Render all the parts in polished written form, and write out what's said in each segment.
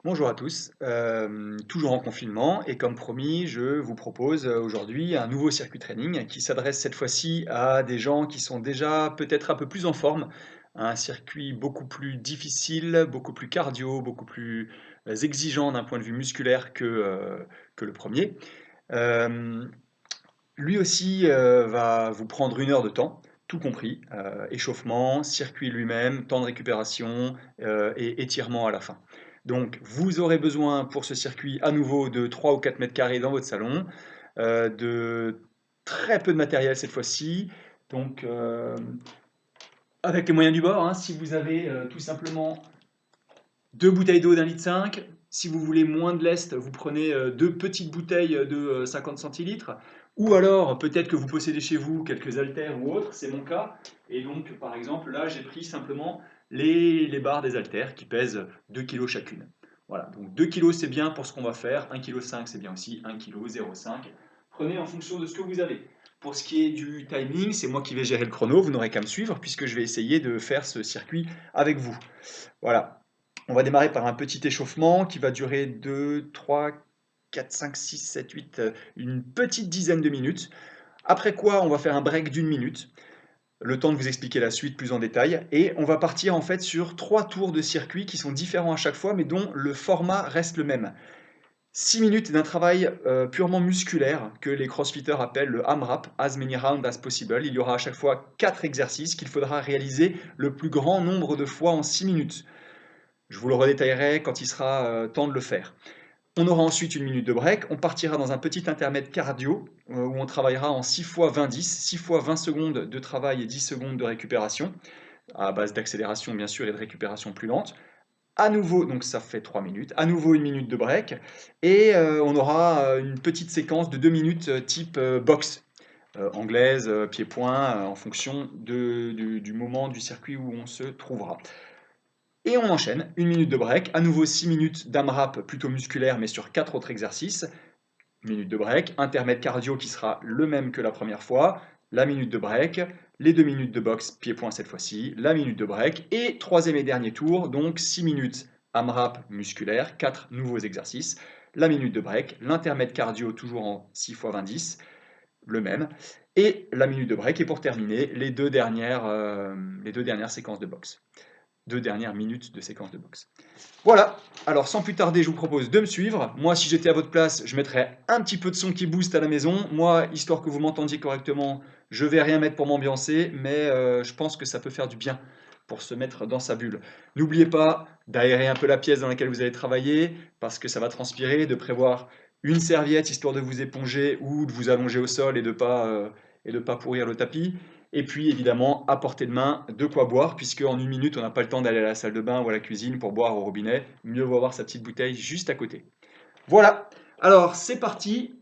Bonjour à tous, toujours en confinement et comme promis, je vous propose aujourd'hui un nouveau circuit training qui s'adresse cette fois-ci à des gens qui sont déjà peut-être un peu plus en forme. Un circuit beaucoup plus difficile, beaucoup plus cardio, beaucoup plus exigeant d'un point de vue musculaire que le premier. Euh, Lui aussi va vous prendre 1 heure de temps, tout compris, échauffement, circuit lui-même, temps de récupération et étirement à la fin. Donc vous aurez besoin pour ce circuit à nouveau de 3 ou 4 mètres carrés dans votre salon, de très peu de matériel cette fois-ci, donc avec les moyens du bord, hein, si vous avez tout simplement 2 bouteilles d'eau d'1,5 litre. Si vous voulez moins de lest, vous prenez 2 petites bouteilles de 50 centilitres. Ou alors, peut-être que vous possédez chez vous quelques haltères ou autres, c'est mon cas. Et donc, par exemple, là, j'ai pris simplement les barres des haltères qui pèsent 2 kg chacune. Voilà, donc 2 kg c'est bien pour ce qu'on va faire, 1,5 kg c'est bien aussi, 1 kg, 0,5. Prenez en fonction de ce que vous avez. Pour ce qui est du timing, c'est moi qui vais gérer le chrono, vous n'aurez qu'à me suivre puisque je vais essayer de faire ce circuit avec vous. Voilà. On va démarrer par un petit échauffement qui va durer 2, 3, 4, 5, 6, 7, 8, une petite dizaine de minutes. Après quoi, on va faire un break d'1 minute, le temps de vous expliquer la suite plus en détail. Et on va partir en fait sur 3 tours de circuit qui sont différents à chaque fois, mais dont le format reste le même. 6 minutes d'un travail purement musculaire que les crossfitters appellent le AMRAP, as many rounds as possible. Il y aura à chaque fois 4 exercices qu'il faudra réaliser le plus grand nombre de fois en 6 minutes. Je vous le redétaillerai quand il sera temps de le faire. On aura ensuite 1 minute de break. On partira dans un petit intermède cardio où on travaillera en 6 fois 20-10, 6 fois 20 secondes de travail et 10 secondes de récupération, à base d'accélération bien sûr et de récupération plus lente. À nouveau, donc ça fait 3 minutes, à nouveau 1 minute de break, et on aura une petite séquence de 2 minutes type boxe, anglaise, pied-point, en fonction du moment du circuit où on se trouvera. Et on enchaîne, 1 minute de break, à nouveau 6 minutes d'AMRAP plutôt musculaire mais sur 4 autres exercices, 1 minute de break, intermède cardio qui sera le même que la première fois, la minute de break, les 2 minutes de boxe pied-point cette fois-ci, la minute de break, et troisième et dernier tour, donc 6 minutes AMRAP musculaire, 4 nouveaux exercices, la minute de break, l'intermède cardio toujours en 6 x 20-10, le même, et la minute de break, et pour terminer, les deux dernières séquences de boxe. 2 dernières minutes de séquence de boxe. Voilà, alors sans plus tarder, je vous propose de me suivre. Moi, si j'étais à votre place, je mettrais un petit peu de son qui booste à la maison. Moi, histoire que vous m'entendiez correctement, je vais rien mettre pour m'ambiancer, mais je pense que ça peut faire du bien pour se mettre dans sa bulle. N'oubliez pas d'aérer un peu la pièce dans laquelle vous allez travailler, parce que ça va transpirer, de prévoir une serviette histoire de vous éponger ou de vous allonger au sol et de pas pourrir le tapis. Et puis évidemment, à portée de main, de quoi boire, puisque en 1 minute, on n'a pas le temps d'aller à la salle de bain ou à la cuisine pour boire au robinet. Mieux vaut avoir sa petite bouteille juste à côté. Voilà, alors c'est parti.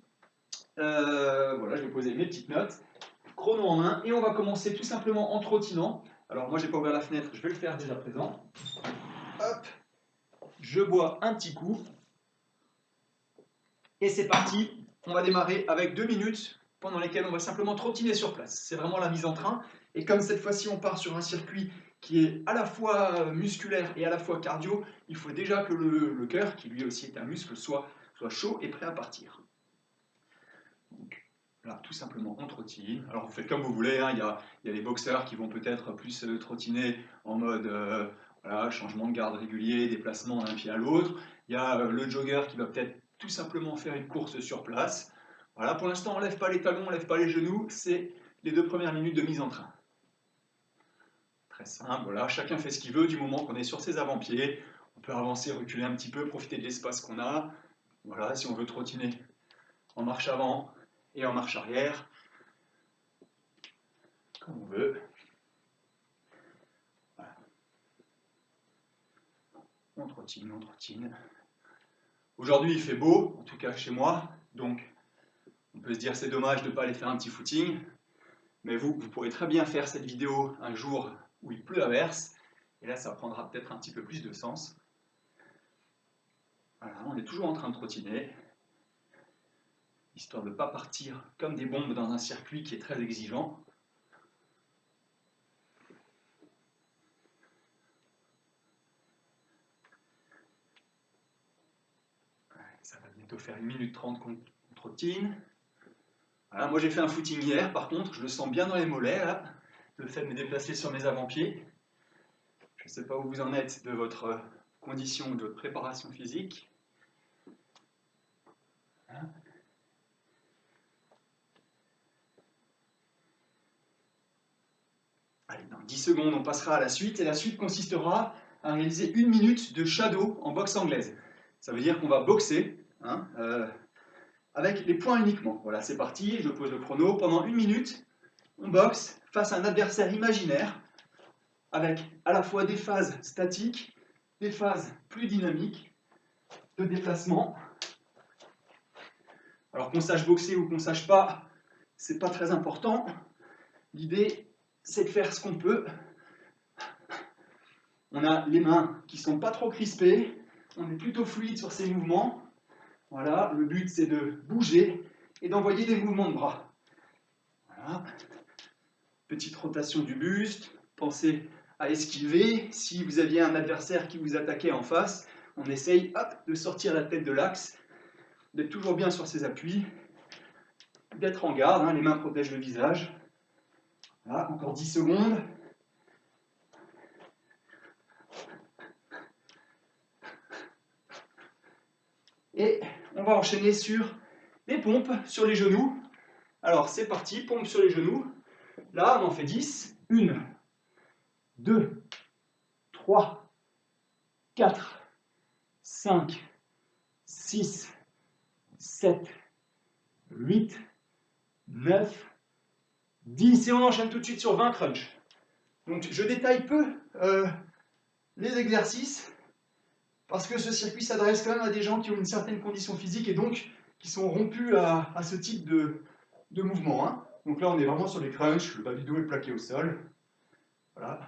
Voilà, je vais poser mes petites notes. Chrono en main, et on va commencer tout simplement en trottinant. Alors moi, j'ai pas ouvert la fenêtre, je vais le faire déjà présent. Hop, je bois un petit coup. Et c'est parti, on va démarrer avec 2 minutes pendant lesquelles on va simplement trottiner sur place. C'est vraiment la mise en train. Et comme cette fois-ci on part sur un circuit qui est à la fois musculaire et à la fois cardio, il faut déjà que le cœur, qui lui aussi est un muscle, soit chaud et prêt à partir. Donc là, tout simplement on trottine. Alors vous faites comme vous voulez, hein. Il y a des boxeurs qui vont peut-être plus trottiner en mode voilà, changement de garde régulier, déplacement d'un pied à l'autre. Il y a le jogger qui va peut-être tout simplement faire une course sur place. Voilà, pour l'instant, on ne lève pas les talons, on ne lève pas les genoux, c'est les 2 premières minutes de mise en train. Très simple, voilà, chacun fait ce qu'il veut du moment qu'on est sur ses avant-pieds. On peut avancer, reculer un petit peu, profiter de l'espace qu'on a. Voilà, si on veut trottiner en marche avant et en marche arrière, comme on veut. Voilà. On trottine, on trottine. Aujourd'hui, il fait beau, en tout cas chez moi, donc on peut se dire c'est dommage de ne pas aller faire un petit footing, mais vous pourrez très bien faire cette vidéo un jour où il pleut à verse, et là ça prendra peut-être un petit peu plus de sens. Voilà, on est toujours en train de trottiner, histoire de ne pas partir comme des bombes dans un circuit qui est très exigeant. Ça va bientôt faire 1 minute 30 qu'on trottine. Voilà, moi j'ai fait un footing hier, par contre, je le sens bien dans les mollets, là, le fait de me déplacer sur mes avant-pieds. Je ne sais pas où vous en êtes de votre condition, de votre préparation physique. Voilà. Allez, dans 10 secondes, on passera à la suite, et la suite consistera à réaliser 1 minute de shadow en boxe anglaise. Ça veut dire qu'on va boxer, hein, avec les poings uniquement. Voilà, c'est parti, je pose le chrono. Pendant 1 minute, on boxe face à un adversaire imaginaire, avec à la fois des phases statiques, des phases plus dynamiques de déplacement. Alors qu'on sache boxer ou qu'on ne sache pas, c'est pas très important. L'idée, c'est de faire ce qu'on peut. On a les mains qui ne sont pas trop crispées, on est plutôt fluide sur ces mouvements. Voilà, le but c'est de bouger et d'envoyer des mouvements de bras. Voilà. Petite rotation du buste, pensez à esquiver. Si vous aviez un adversaire qui vous attaquait en face, on essaye hop, de sortir la tête de l'axe, d'être toujours bien sur ses appuis, d'être en garde, hein, les mains protègent le visage. Voilà, encore 10 secondes. Et on va enchaîner sur les pompes sur les genoux. Alors c'est parti, pompe sur les genoux. Là, on en fait 10. 1, 2, 3, 4, 5, 6, 7, 8, 9, 10. Et on enchaîne tout de suite sur 20 crunchs. Donc je détaille peu les exercices parce que ce circuit s'adresse quand même à des gens qui ont une certaine condition physique et donc qui sont rompus à ce type de mouvement. Hein. Donc là, on est vraiment sur les crunchs, le bas du dos est plaqué au sol. Voilà.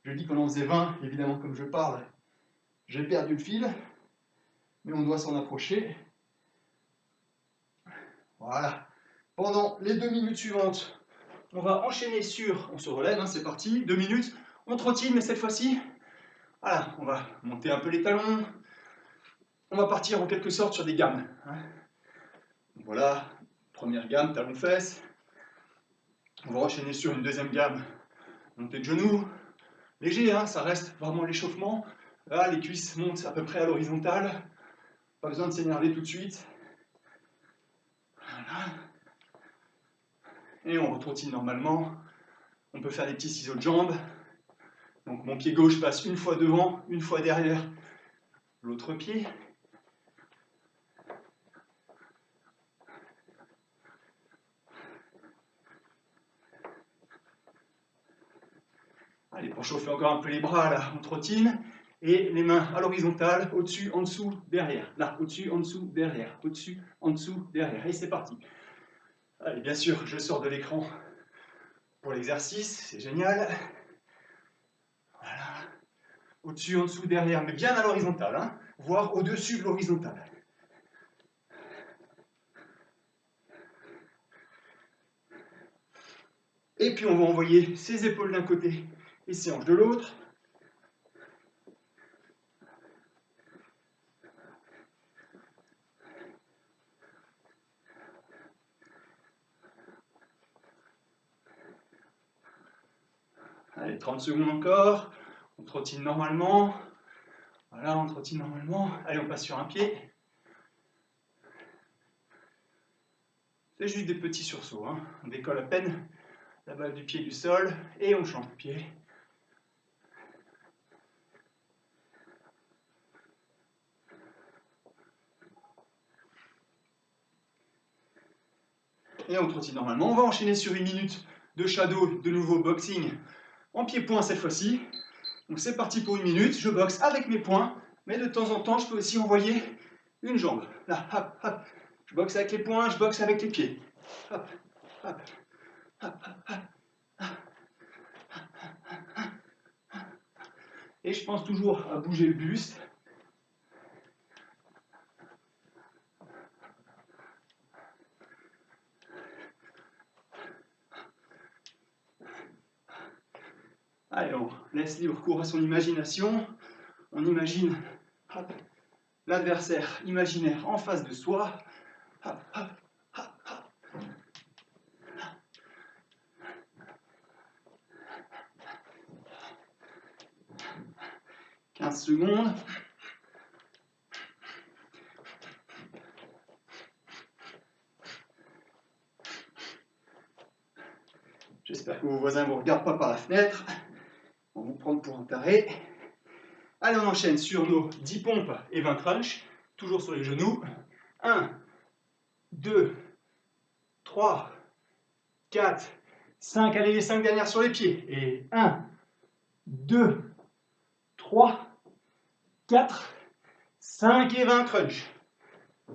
Je dis qu'on en faisait 20, évidemment, comme je parle, j'ai perdu le fil, mais on doit s'en approcher. Voilà. Pendant les 2 minutes suivantes, on va enchaîner sur, on se relève, hein, c'est parti, 2 minutes, on trottine, mais cette fois-ci, voilà, on va monter un peu les talons, on va partir en quelque sorte sur des gammes. Hein. Voilà, première gamme, talons-fesses, on va enchaîner sur une deuxième gamme, montée de genoux, léger, hein, ça reste vraiment l'échauffement. Là, les cuisses montent à peu près à l'horizontale, pas besoin de s'énerver tout de suite. Voilà. Et on retrottine normalement. On peut faire des petits ciseaux de jambes. Donc mon pied gauche passe une fois devant, une fois derrière l'autre pied. Allez, pour chauffer encore un peu les bras, là, on trottine. Et les mains à l'horizontale, au-dessus, en dessous, derrière. Là, au-dessus, en dessous, derrière. Au-dessus, en dessous, derrière. Et c'est parti. Allez, bien sûr, je sors de l'écran pour l'exercice, c'est génial. Voilà. Au-dessus, en dessous, derrière, mais bien à l'horizontale, hein, voire au-dessus de l'horizontale. Et puis on va envoyer ses épaules d'un côté et ses hanches de l'autre. Allez, 30 secondes encore. On trottine normalement. Voilà, on trottine normalement. Allez, on passe sur un pied. C'est juste des petits sursauts. Hein. On décolle à peine la balle du pied du sol et on change de pied. Et on trottine normalement. On va enchaîner sur 1 minute de shadow, de nouveau boxing en pied-point cette fois-ci. Donc c'est parti pour 1 minute. Je boxe avec mes poings, mais de temps en temps, je peux aussi envoyer une jambe. Là, hop, hop. Je boxe avec les poings, je boxe avec les pieds. Hop, hop, hop, hop, hop. Et je pense toujours à bouger le buste. Allez, on laisse libre cours à son imagination. On imagine hop, l'adversaire imaginaire en face de soi. Hop, hop, hop, hop. 15 secondes. J'espère que vos voisins ne vous regardent pas par la fenêtre. On va vous prendre pour un taré. Allez, on enchaîne sur nos 10 pompes et 20 crunchs, toujours sur les genoux. 1, 2, 3, 4, 5. Allez, les 5 dernières sur les pieds. Et 1, 2, 3, 4, 5 et 20 crunchs.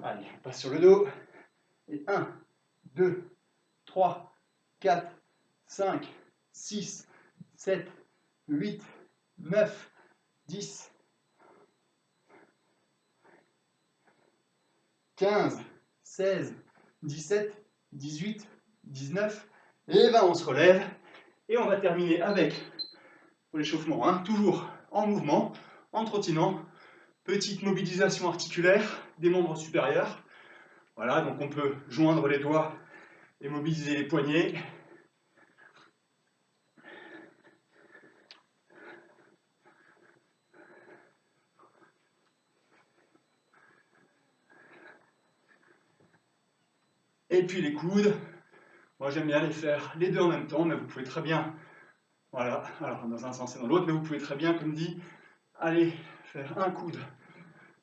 Allez, on passe sur le dos. Et 1, 2, 3, 4, 5, 6, 7, 8, 9, 10, 15, 16, 17, 18, 19 et 20. On se relève et on va terminer avec l'échauffement, hein, toujours en mouvement, en trottinant, petite mobilisation articulaire des membres supérieurs. Voilà, donc on peut joindre les doigts et mobiliser les poignets. Et puis les coudes, moi j'aime bien les faire les deux en même temps, mais vous pouvez très bien, voilà, alors dans un sens et dans l'autre, mais vous pouvez très bien, comme dit, aller faire un coude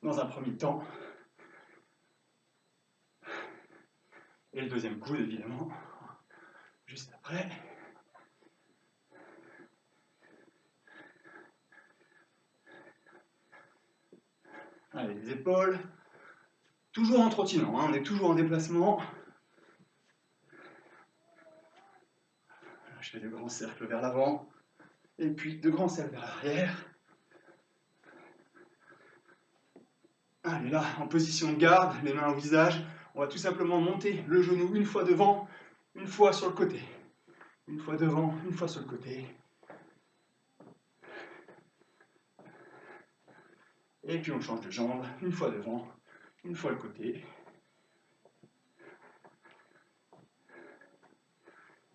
dans un premier temps, et le deuxième coude évidemment, juste après. Allez, les épaules, toujours en trottinant, hein, on est toujours en déplacement. Je fais de grands cercles vers l'avant, et puis de grands cercles vers l'arrière. Allez, là, en position de garde, les mains au visage, on va tout simplement monter le genou une fois devant, une fois sur le côté. Une fois devant, une fois sur le côté. Et puis on change de jambe, une fois devant, une fois le côté.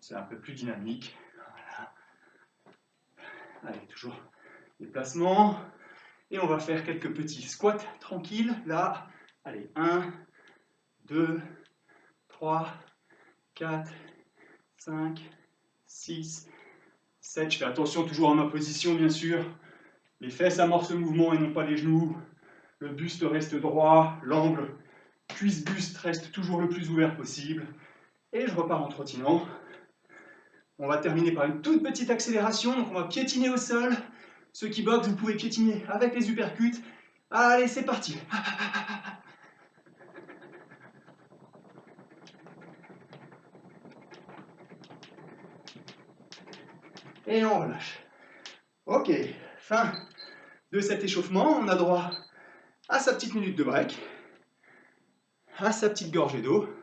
C'est un peu plus dynamique. Voilà. Allez, toujours déplacement. Et on va faire quelques petits squats tranquilles. Là, allez, 1, 2, 3, 4, 5, 6, 7. Je fais attention toujours à ma position, bien sûr. Les fesses amorcent le mouvement et non pas les genoux. Le buste reste droit, l'angle cuisse-buste reste toujours le plus ouvert possible. Et je repars en trottinant. On va terminer par une toute petite accélération. Donc on va piétiner au sol. Ceux qui boxent, vous pouvez piétiner avec les uppercuts. Allez, c'est parti. Et on relâche. Ok, fin de cet échauffement. On a droit à sa petite minute de break, à sa petite gorgée d'eau.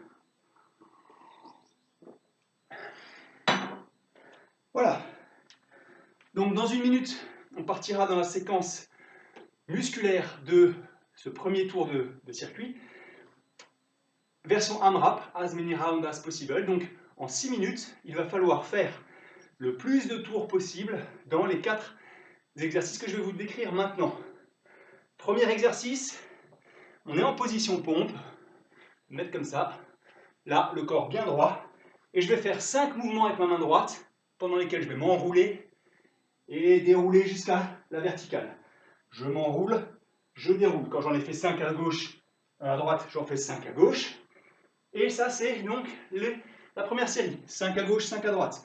Voilà. Donc dans une minute, on partira dans la séquence musculaire de ce premier tour de circuit. Version AMRAP, as many rounds as possible. Donc en 6 minutes, il va falloir faire le plus de tours possible dans les 4 exercices que je vais vous décrire maintenant. Premier exercice, on est en position pompe, mettre comme ça, là le corps bien droit, et je vais faire 5 mouvements avec ma main droite, pendant lesquels je vais m'enrouler et dérouler jusqu'à la verticale. Je m'enroule, je déroule. Quand j'en ai fait 5 à gauche, à droite, j'en fais 5 à gauche. Et ça, c'est donc la première série. 5 à gauche, 5 à droite.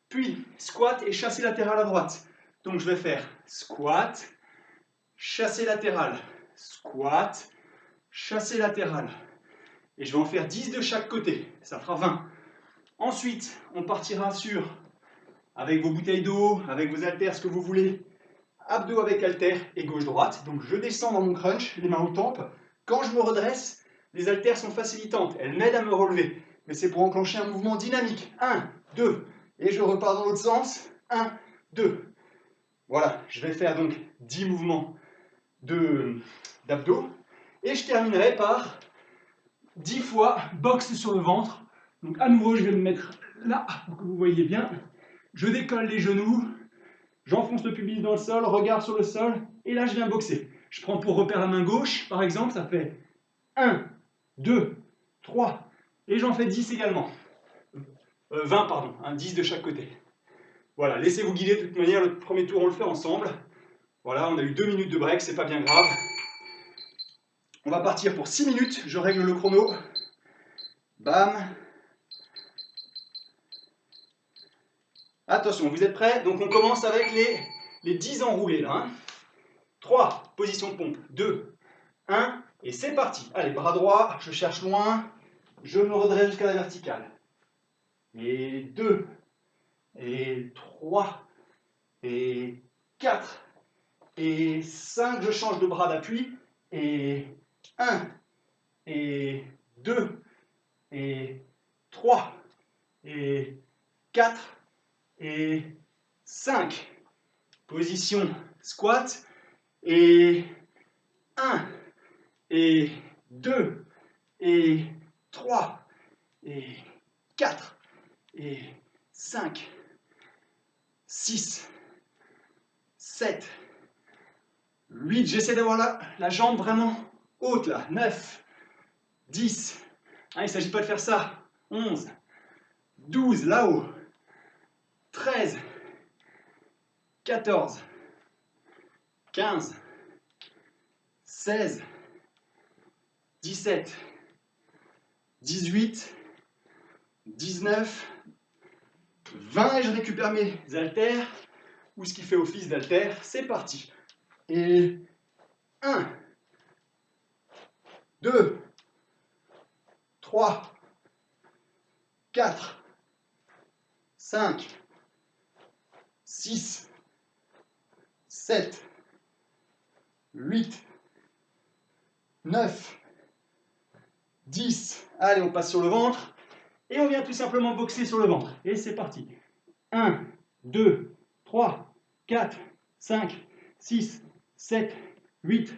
Puis, squat et chassé latéral à droite. Donc, je vais faire squat, chassé latéral, squat, chassé latéral. Et je vais en faire 10 de chaque côté. Ça fera 20. Ensuite, on partira sur, avec vos bouteilles d'eau, avec vos haltères, ce que vous voulez, abdos avec haltères et gauche-droite. Donc, je descends dans mon crunch, les mains aux tempes. Quand je me redresse, les haltères sont facilitantes. Elles m'aident à me relever. Mais c'est pour enclencher un mouvement dynamique. 1, 2. Et je repars dans l'autre sens. 1, 2. Voilà, je vais faire donc 10 mouvements d'abdos. Et je terminerai par 10 fois boxe sur le ventre. Donc à nouveau, je vais me mettre là pour que vous voyez bien. Je décolle les genoux, j'enfonce le pubis dans le sol, regard sur le sol, et là je viens boxer. Je prends pour repère la main gauche, par exemple, ça fait 1, 2, 3, et j'en fais 10 également. 20, pardon, 10 de chaque côté. Voilà, laissez-vous guider de toute manière, le premier tour on le fait ensemble. Voilà, on a eu 2 minutes de break, c'est pas bien grave. On va partir pour 6 minutes, je règle le chrono. Bam. Attention, vous êtes prêts? Donc on commence avec les 10 enroulés là. 3, position de pompe. 2, 1, et c'est parti. Allez, bras droit, je cherche loin, je me redresse jusqu'à la verticale. Et 2, et 3, et 4, et 5, je change de bras d'appui. Et 1, et 2, et 3, et 4, et 5. Position squat. Et 1, et 2, et 3, et 4, et 5, 6, 7, 8. J'essaie d'avoir la jambe vraiment haute là. 9, 10. Ah, il ne s'agit pas de faire ça. 11, 12, là-haut. 13, 14, 15, 16, 17, 18, 19, 20, et je récupère mes haltères, ou ce qui fait office d'haltère. C'est parti. Et 1, 2, 3, 4, 5, 6, 7, 8, 9, 10. Allez, on passe sur le ventre. Et on vient tout simplement boxer sur le ventre. Et c'est parti. 1, 2, 3, 4, 5, 6, 7, 8,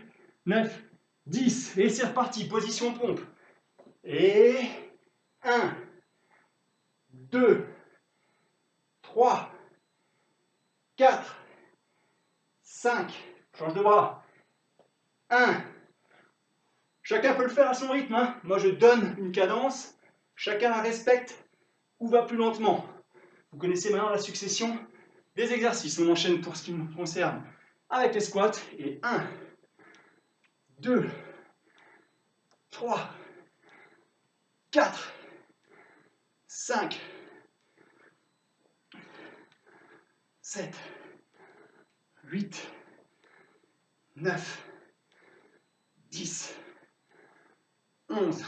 9, 10. Et c'est reparti. Position pompe. Et 1, 2, 3, 4, 5. Change de bras. 1. Chacun peut le faire à son rythme. Hein. Moi, je donne une cadence. Chacun la respecte ou va plus lentement. Vous connaissez maintenant la succession des exercices. On enchaîne pour ce qui me concerne avec les squats. Et 1, 2, 3, 4, 5, 7, 8, 9, 10, 11,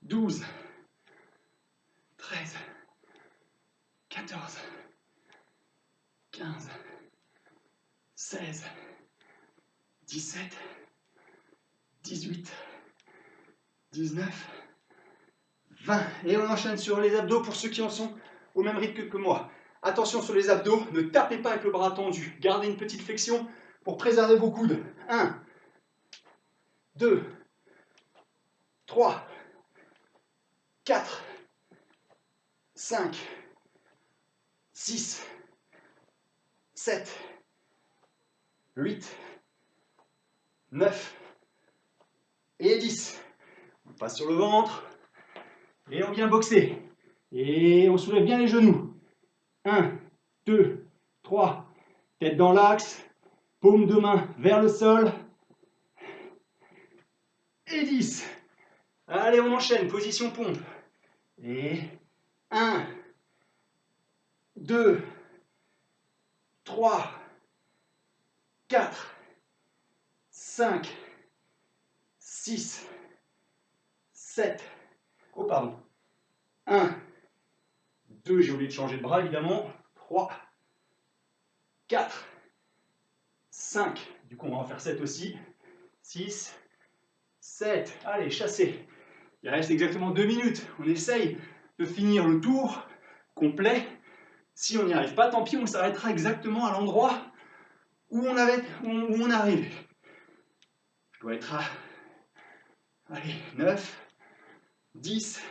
12, 13, 14, 15, 16, 17, 18, 19, 20. Et on enchaîne sur les abdos pour ceux qui en sont au même rythme que moi. Attention sur les abdos, ne tapez pas avec le bras tendu. Gardez une petite flexion pour préserver vos coudes. 1, 2, 3, 4, 5, 6, 7, 8, 9 et 10. On passe sur le ventre et on vient boxer. Et on soulève bien les genoux. 1, 2, 3, tête dans l'axe, paume de main vers le sol. Et 10. Allez, on enchaîne, position pompe. Et 1, 2, 3, 4, 5, 6, 7. Oh, pardon. 1, 2, j'ai oublié de changer de bras évidemment. 3, 4, 5. Du coup, on va en faire 7 aussi. 6, 7. Allez, chassez. Il reste exactement 2 minutes. On essaye de finir le tour complet. Si on n'y arrive pas, tant pis, on s'arrêtera exactement à l'endroit où on est arrivé. Je dois être à, allez, 9, 10,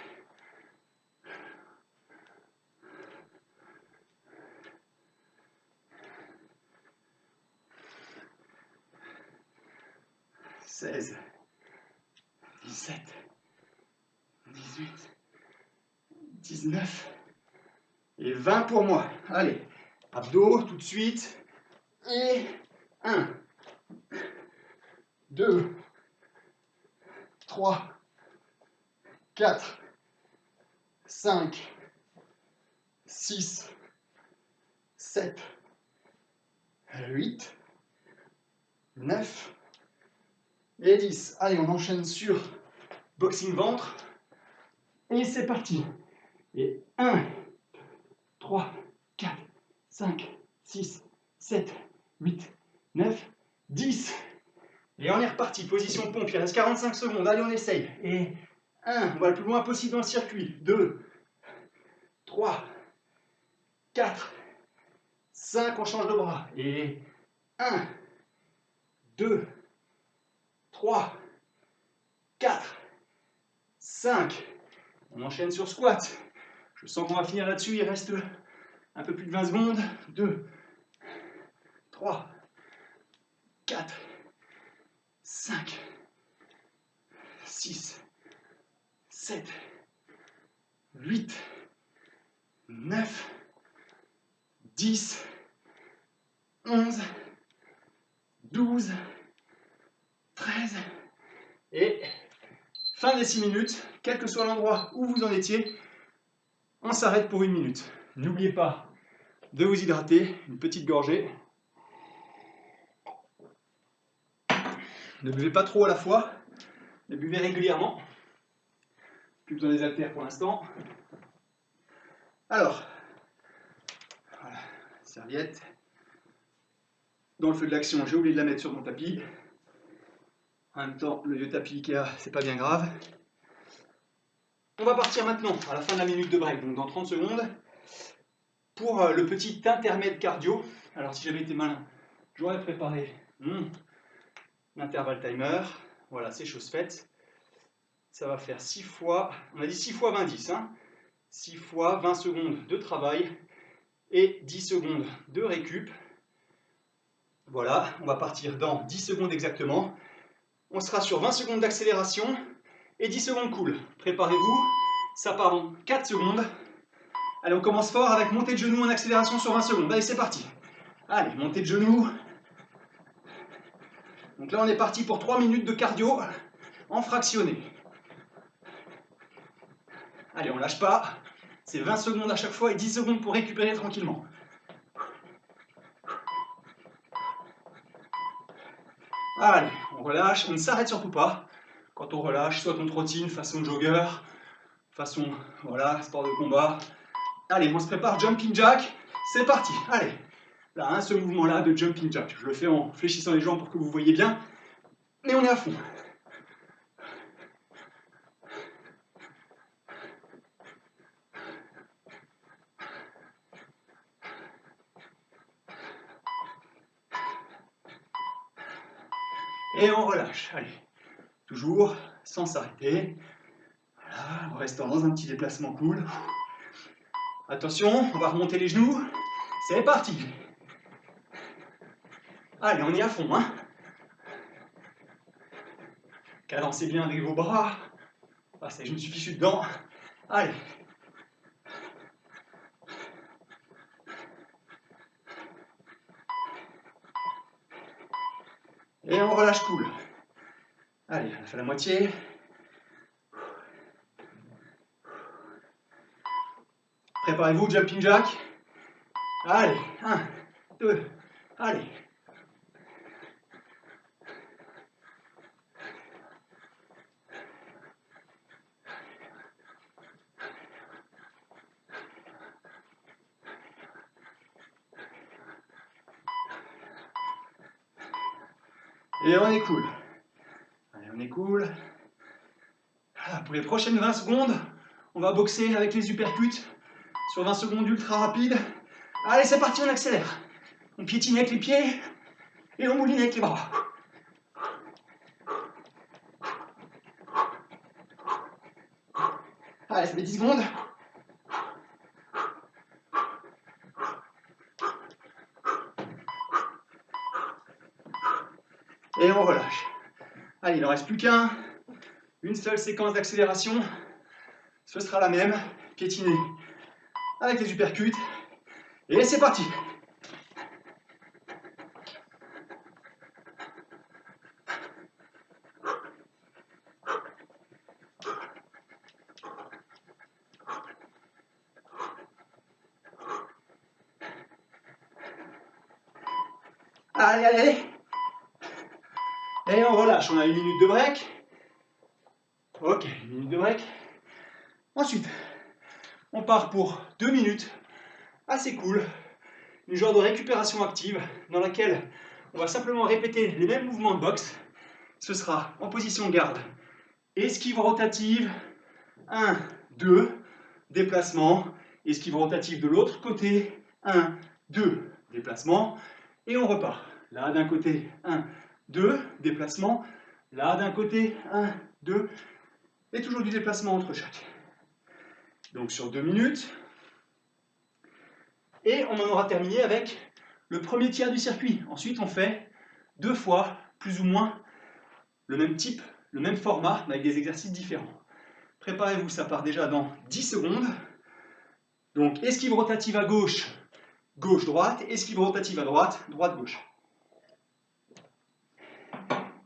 16, 17, 18, 19 et 20 pour moi. Allez, abdos tout de suite. Et 1, 2, 3, 4, 5, 6, 7, 8, 9 et 10. Allez, on enchaîne sur boxing ventre. Et c'est parti. Et 1, 3, 4, 5, 6, 7, 8, 9, 10. Et on est reparti. Position pompe. Il reste 45 secondes. Allez, on essaye. Et 1, on va le plus loin possible dans le circuit. 2, 3, 4, 5, on change de bras. Et 1, 2, 3, 4, 5. On enchaîne sur squat. Je sens qu'on va finir là-dessus. Il reste un peu plus de 20 secondes. 2, 3, 4, 5, 6, 7, 8, 9, 10, 11, 12, 13 et fin des 6 minutes. Quel que soit l'endroit où vous en étiez, on s'arrête pour 1 minute. N'oubliez pas de vous hydrater, une petite gorgée. Ne buvez pas trop à la fois, mais buvez régulièrement. Plus besoin des haltères pour l'instant. Alors, voilà, serviette. Dans le feu de l'action, j'ai oublié de la mettre sur mon tapis. En même temps, le vieux tapis Ikea, c'est pas bien grave. On va partir maintenant, à la fin de la minute de break, donc dans 30 secondes, pour le petit intermède cardio. Alors si j'avais été malin, j'aurais préparé mon intervalle timer. Voilà, c'est chose faite. Ça va faire 6 fois, on a dit 6 fois 20-10, hein. 6 fois 20 secondes de travail et 10 secondes de récup. Voilà, on va partir dans 10 secondes exactement. On sera sur 20 secondes d'accélération et 10 secondes cool. Préparez-vous, ça part en 4 secondes. Allez, on commence fort avec montée de genoux en accélération sur 20 secondes. Allez, c'est parti. Allez, montée de genoux. Donc là, on est parti pour 3 minutes de cardio en fractionné. Allez, on lâche pas. C'est 20 secondes à chaque fois et 10 secondes pour récupérer tranquillement. Allez, on relâche, on ne s'arrête surtout pas. Quand on relâche, soit on trottine façon jogger, façon, voilà, sport de combat. Allez, on se prépare, jumping jack, c'est parti. Allez, là, hein, ce mouvement-là de jumping jack. Je le fais en fléchissant les jambes pour que vous voyez bien, mais on est à fond. Et on relâche, allez, toujours sans s'arrêter. Voilà, en restant dans un petit déplacement cool. Attention, on va remonter les genoux. C'est parti. Allez, on est à fond, hein. Cadencez bien avec vos bras. Ah, ça, je me suis fichu dedans. Allez. Et on relâche cool. Allez, on a fait la moitié. Préparez-vous, jumping jack. Allez, 1, 2, allez. Et on est cool. Allez, on est cool. Ah, pour les prochaines 20 secondes, on va boxer avec les uppercuts sur 20 secondes ultra rapide. Allez, c'est parti, on accélère. On piétine avec les pieds et on mouline avec les bras. Allez, ça fait 10 secondes. Et on relâche. Allez, il n'en reste plus qu'un. Une seule séquence d'accélération. Ce sera la même. Piétiner avec les uppercuts. Et c'est parti. Allez, allez, allez. Et on relâche. On a 1 minute de break. Ok, 1 minute de break. Ensuite, on part pour 2 minutes. Assez cool. Une genre de récupération active dans laquelle on va simplement répéter les mêmes mouvements de boxe. Ce sera en position garde. Esquive rotative. 1, 2. Déplacement. Esquive rotative de l'autre côté. 1, 2. Déplacement. Et on repart. Là d'un côté, 1, 2. Déplacement. Là d'un côté, 1, 2. Et toujours du déplacement entre chaque. Donc sur 2 minutes. Et on en aura terminé avec le premier tiers du circuit. Ensuite, on fait 2 fois, plus ou moins, le même type, le même format, mais avec des exercices différents. Préparez-vous, ça part déjà dans 10 secondes. Donc, esquive rotative à gauche, gauche-droite, esquive rotative à droite, droite-gauche.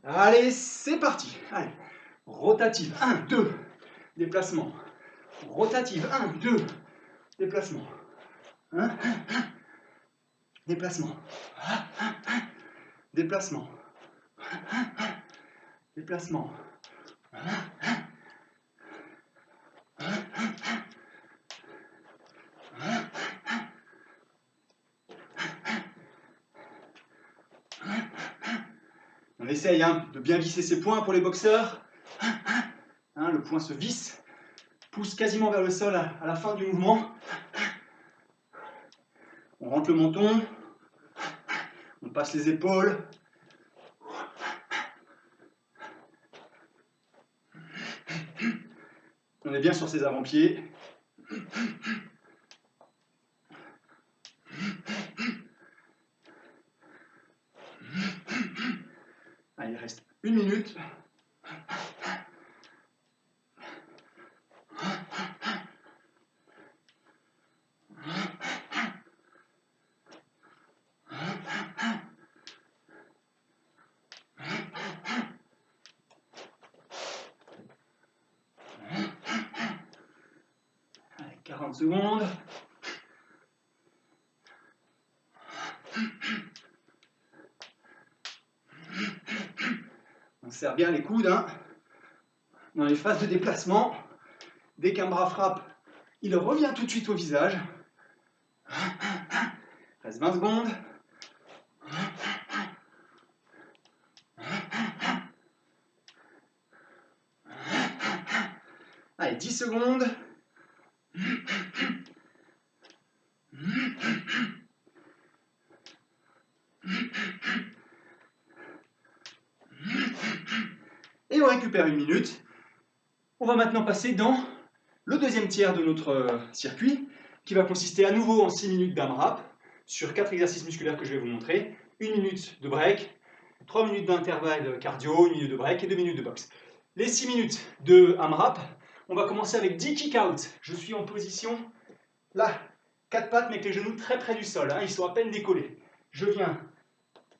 Allez, c'est parti. Allez, rotative, 1, 2, déplacement. Rotative, 1, 2, déplacement. 1, 1, 1. Déplacement. Déplacement. Déplacement. On essaye de bien visser ses poings pour les boxeurs. Le poing se visse, pousse quasiment vers le sol à la fin du mouvement. On rentre le menton, on passe les épaules. On est bien sur ses avant-pieds. Allez, il reste 1 minute. Allez, 40 secondes. On serre bien les coudes dans les phases de déplacement. Dès qu'un bras frappe, il revient tout de suite au visage. Reste 20 secondes. Allez, 10 secondes. Et on récupère 1 minute. On va maintenant passer dans le deuxième tiers de notre circuit, qui va consister à nouveau en 6 minutes d'AMRAP, sur 4 exercices musculaires que je vais vous montrer, 1 minute de break, 3 minutes d'intervalle cardio, 1 minute de break et 2 minutes de boxe. Les 6 minutes de AMRAP, on va commencer avec 10 kick-out. Je suis en position, là, 4 pattes, mais avec les genoux très près du sol, ils sont à peine décollés. Je viens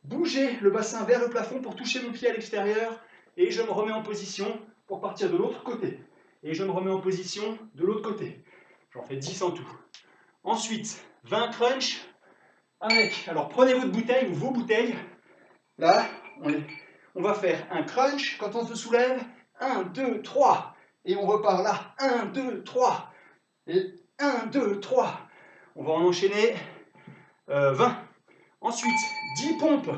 bouger le bassin vers le plafond pour toucher mon pied à l'extérieur, et je me remets en position pour partir de l'autre côté. Et je me remets en position de l'autre côté. J'en fais 10 en tout. Ensuite, 20 crunch avec, alors prenez votre bouteille ou vos bouteilles. Là, on va faire un crunch quand on se soulève. 1, 2, 3. Et on repart là. 1, 2, 3. Et 1, 2, 3. On va en enchaîner 20. Ensuite, 10 pompes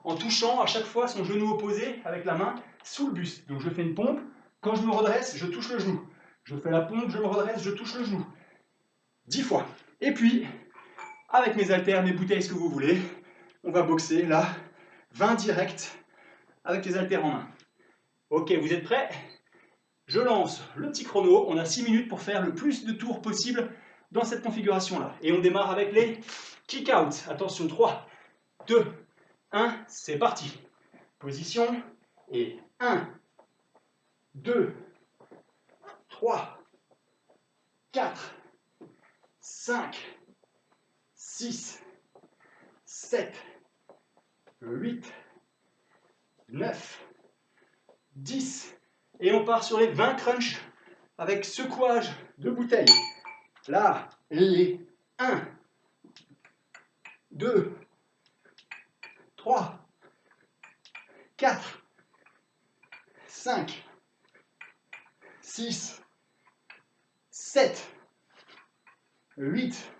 en touchant à chaque fois son genou opposé avec la main sous le buste. Donc je fais une pompe. Quand je me redresse, je touche le genou. Je fais la pompe, je me redresse, je touche le genou. 10 fois. Et puis, avec mes haltères, mes bouteilles, ce que vous voulez, on va boxer là, 20 directs avec les haltères en main. Ok, vous êtes prêts? Je lance le petit chrono. On a 6 minutes pour faire le plus de tours possible dans cette configuration-là. Et on démarre avec les kick-out. Attention, 3, 2, 1, c'est parti. Position et 1, 2, 3, 4, 5, 6, 7, 8, 9, 10. Et on part sur les 20 crunchs avec secouage de bouteille. Là, les 1, 2, 3, 4, 5, 6, 7, 8,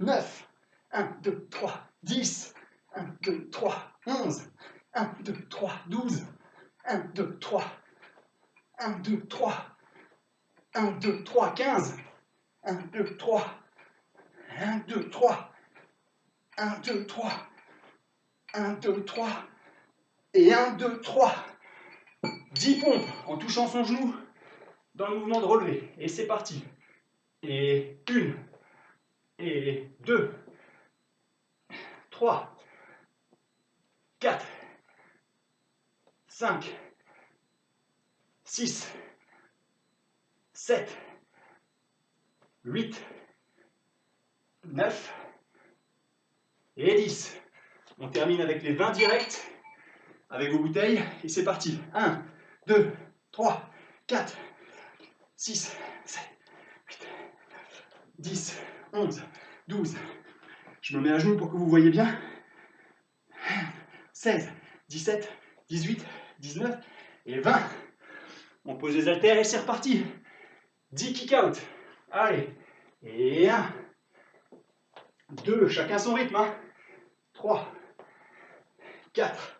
9, 1, 2, 3, 10, 1, 2, 3, 11, 1, 2, 3, 12, 1, 2, 3, 1, 2, 3, 1, 2, 3, 15, 1, 2, 3, 1, 2, 3, 1, 2, 3, 1, 2, 3, et 1, 2, 3. 10 pompes en touchant son genou dans le mouvement de relevé. Et c'est parti. Et 1, et 2, 3, 4, 5, 6, 7, 8, 9 et 10. On termine avec les 20 directs avec vos bouteilles et c'est parti. 1, 2, 3, 4, 6, 7, 8, 9, 10, 11, 12. Je me mets à genoux pour que vous voyez bien. 16, 17, 18, 19 et 20. On pose les haltères et c'est reparti. 10 kick-out. Allez. Et 1, 2, chacun son rythme. 3, 4,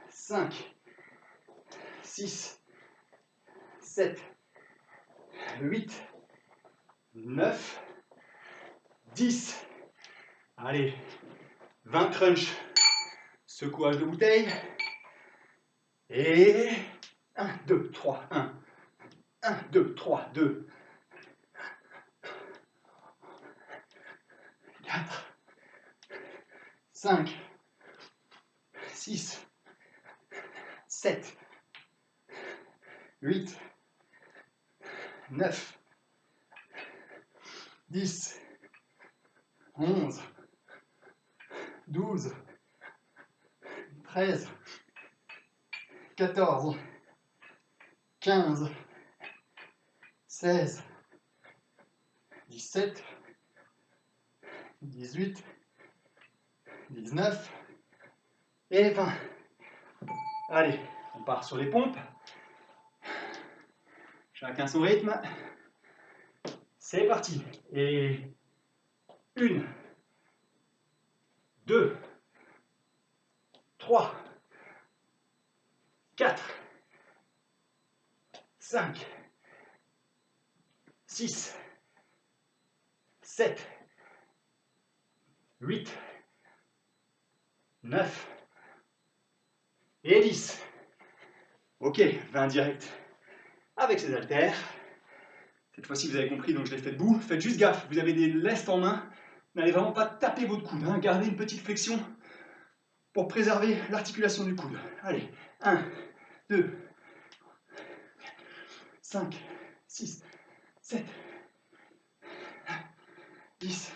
5, 6, 7, 8, 9, 10. Allez. 20 crunch. Secouage de bouteille. Et 1, 2, 3, 1. 1, 2, 3, 2. 4, 5, 6, 7, 8, 9, 10, 11, 12, 13, 14, 15, 16, 17, 18, 19 et 20. Allez, on part sur les pompes. Chacun son rythme. C'est parti. Et 1, 2, 3, 4, 5, 6, 7, 8, 9 et 10. Ok, 20 directs avec ces haltères. Cette fois-ci, vous avez compris, donc je l'ai fait debout. Faites juste gaffe, vous avez des lestes en main. N'allez vraiment pas taper votre coude. Gardez une petite flexion pour préserver l'articulation du coude. Allez, 1, 2, 5, 6, 7, 10.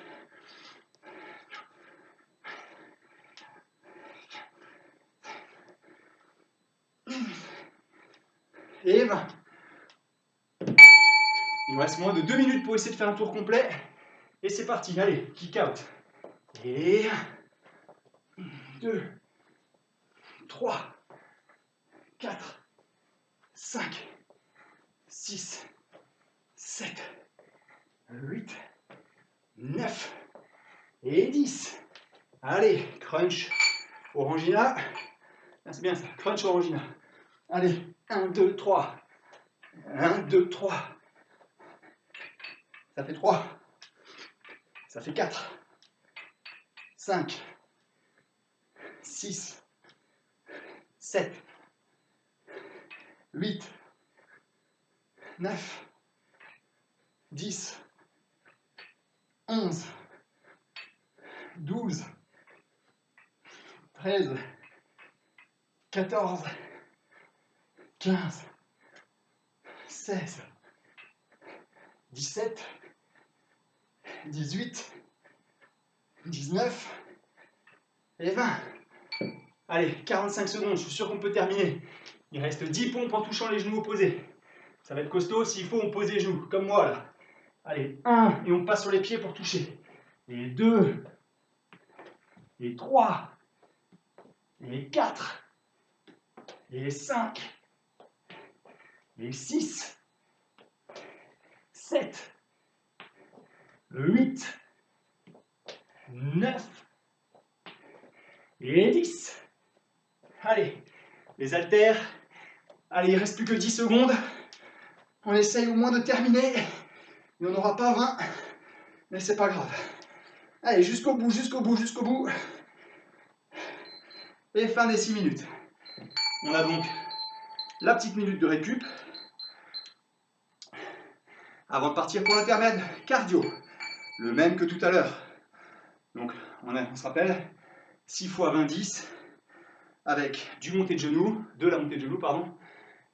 Et 20. Il nous reste moins de 2 minutes pour essayer de faire un tour complet. Et c'est parti, allez, kick out. Et 1, 2, 3, 4, 5, 6, 7, 8, 9 et 10. Allez, crunch, orangina. Ah, c'est bien ça, crunch, orangina. Allez, 1, 2, 3. 1, 2, 3. Ça fait 3. Ça fait 4. 5. 6. 7. 8. 9, 10, 11, 12, 13, 14, 15, 16, 17, 18, 19 et 20. Allez, 45 secondes, je suis sûr qu'on peut terminer. Il reste 10 pompes en touchant les genoux opposés. Ça va être costaud, s'il faut, on pose les genoux, comme moi là. Allez, 1, et on passe sur les pieds pour toucher. Et 2, et 3, et 4, et 5, et 6, 7, 8, 9, et 10. Allez, les haltères. Allez, il ne reste plus que 10 secondes. On essaye au moins de terminer. Mais on n'aura pas 20. Mais c'est pas grave. Allez, jusqu'au bout, jusqu'au bout, jusqu'au bout. Et fin des 6 minutes. On a donc la petite minute de récup. Avant de partir pour l'intermède, cardio. Le même que tout à l'heure. Donc, on se rappelle, 6 fois 20, 10. Avec du montée de genoux, de la montée de genoux, pardon.